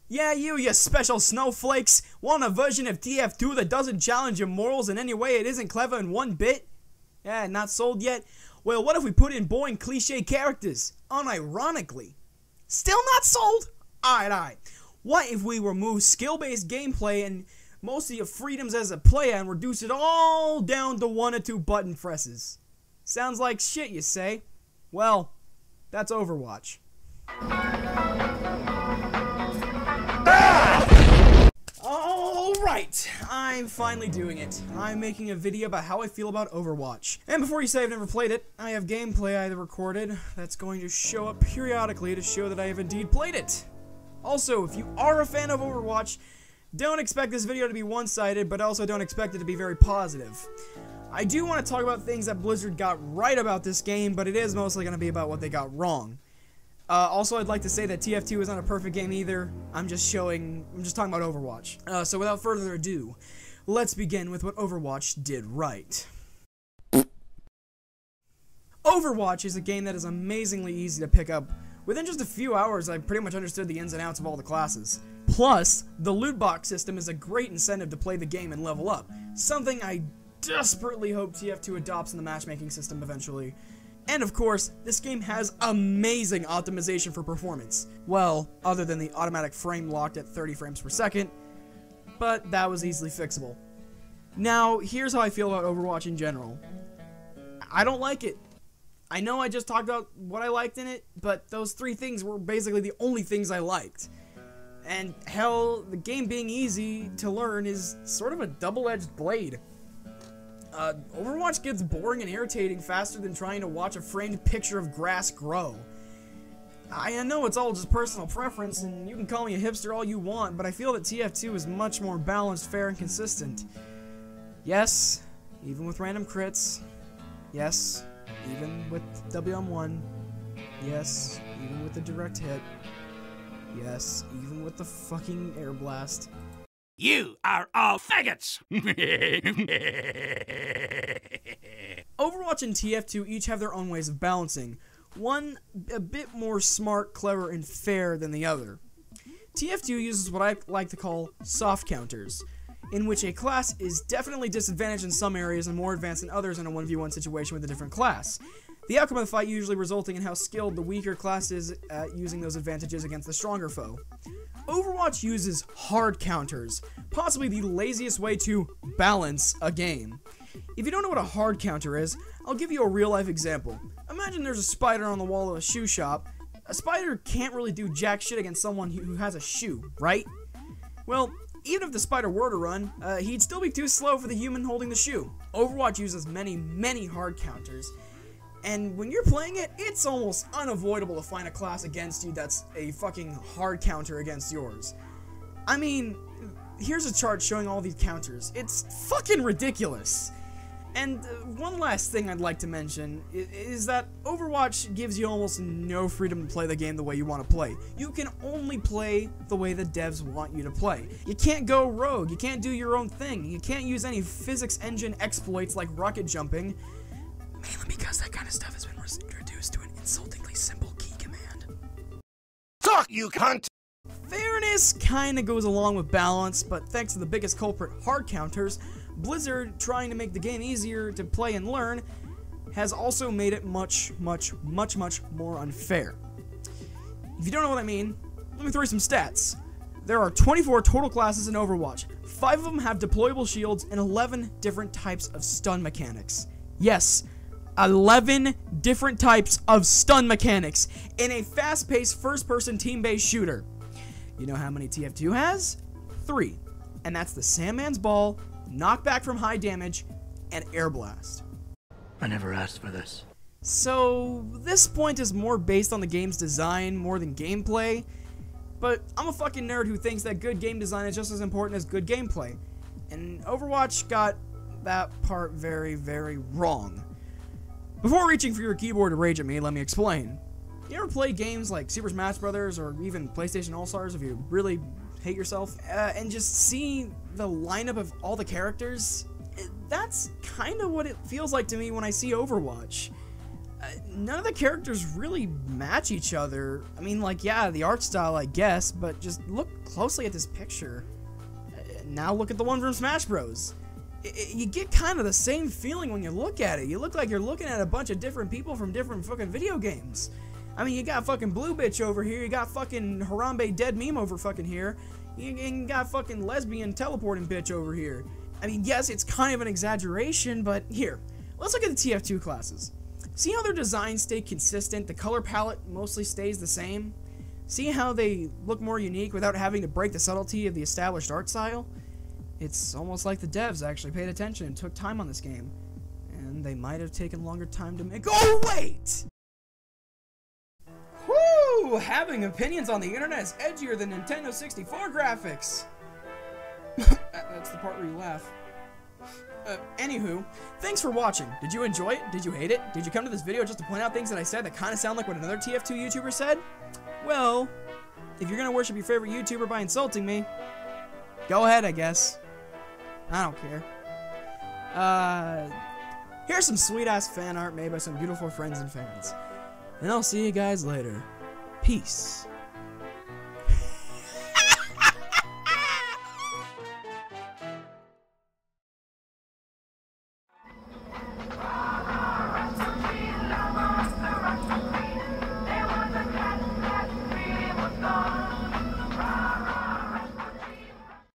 Yeah, you special snowflakes. Want a version of TF2 that doesn't challenge your morals in any way it isn't clever in one bit? Yeah, not sold yet? Well, what if we put in boring cliche characters, unironically? Still not sold? Alright. What if we remove skill-based gameplay and most of your freedoms as a player and reduce it all down to 1 or 2 button presses? Sounds like shit, you say? Well, that's Overwatch. Alright, I'm finally doing it. I'm making a video about how I feel about Overwatch. And before you say I've never played it, I have gameplay I recorded that's going to show up periodically to show that I have indeed played it. Also, if you are a fan of Overwatch, don't expect this video to be one-sided, but also don't expect it to be very positive. I do want to talk about things that Blizzard got right about this game, but it is mostly going to be about what they got wrong. Also, I'd like to say that TF2 is not a perfect game either. I'm just talking about Overwatch. So without further ado, let's begin with what Overwatch did right. Overwatch is a game that is amazingly easy to pick up. Within just a few hours, I pretty much understood the ins and outs of all the classes. Plus, the loot box system is a great incentive to play the game and level up, something I desperately hope TF2 adopts in the matchmaking system eventually. And of course, this game has amazing optimization for performance. Well, other than the automatic frame locked at 30 frames per second, but that was easily fixable. Now, here's how I feel about Overwatch in general. I don't like it. I know I just talked about what I liked in it, but those 3 things were basically the only things I liked. And hell, the game being easy to learn is sort of a double-edged blade. Overwatch gets boring and irritating faster than trying to watch a framed picture of grass grow. I know it's all just personal preference, and you can call me a hipster all you want, but I feel that TF2 is much more balanced, fair, and consistent. Yes, even with random crits. Yes, even with WM1. Yes, even with the direct hit. Yes, even with the fucking air blast. You are all faggots! Overwatch and TF2 each have their own ways of balancing, one a bit more smart, clever, and fair than the other. TF2 uses what I like to call soft counters, in which a class is definitely disadvantaged in some areas and more advanced in others in a 1v1 situation with a different class. The outcome of the fight usually resulting in how skilled the weaker class is at using those advantages against the stronger foe. Overwatch uses hard counters, possibly the laziest way to balance a game. If you don't know what a hard counter is, I'll give you a real-life example. Imagine there's a spider on the wall of a shoe shop. A spider can't really do jack shit against someone who has a shoe, right? Well, even if the spider were to run, he'd still be too slow for the human holding the shoe. Overwatch uses many hard counters. And when you're playing it, it's almost unavoidable to find a class against you that's a fucking hard counter against yours. I mean, here's a chart showing all these counters. It's fucking ridiculous. And one last thing I'd like to mention is that Overwatch gives you almost no freedom to play the game the way you want to play. You can only play the way the devs want you to play. You can't go rogue, you can't do your own thing, you can't use any physics engine exploits like rocket jumping, mainly because that kind of stuff has been reduced to an insultingly simple key command. Talk, you cunt! Fairness kinda goes along with balance, but thanks to the biggest culprit, hard counters, Blizzard, trying to make the game easier to play and learn, has also made it much more unfair. If you don't know what I mean, let me throw you some stats. There are 24 total classes in Overwatch. 5 of them have deployable shields and 11 different types of stun mechanics. Yes, 11 different types of stun mechanics in a fast-paced first-person team-based shooter. You know how many TF2 has? 3. And that's the Sandman's Ball, Knockback from high damage, and Air Blast. I never asked for this. So, this point is more based on the game's design more than gameplay, but I'm a fucking nerd who thinks that good game design is just as important as good gameplay, and Overwatch got that part very wrong. Before reaching for your keyboard to rage at me, let me explain. You ever play games like Super Smash Bros. Or even PlayStation All-Stars if you really hate yourself, and just see the lineup of all the characters? That's kind of what it feels like to me when I see Overwatch. none of the characters really match each other. I mean, like, yeah, the art style, I guess, but just look closely at this picture. Now look at the one from Smash Bros. You get kind of the same feeling when you look at it. You look like you're looking at a bunch of different people from different fucking video games. I mean, you got fucking Blue Bitch over here, you got fucking Harambe Dead Meme over fucking here, you got fucking Lesbian Teleporting Bitch over here. I mean, yes, it's kind of an exaggeration, but here, let's look at the TF2 classes. See how their designs stay consistent, the color palette mostly stays the same? See how they look more unique without having to break the subtlety of the established art style? It's almost like the devs actually paid attention and took time on this game. And they might have taken longer time to make— Oh, wait! Whoo! Having opinions on the internet is edgier than Nintendo 64 graphics! That's the part where you laugh. Anywho, thanks for watching. Did you enjoy it? Did you hate it? Did you come to this video just to point out things that I said that kind of sound like what another TF2 YouTuber said? Well, if you're gonna worship your favorite YouTuber by insulting me, go ahead, I guess. I don't care. Here's some sweet-ass fan art made by some beautiful friends and fans. And I'll see you guys later. Peace.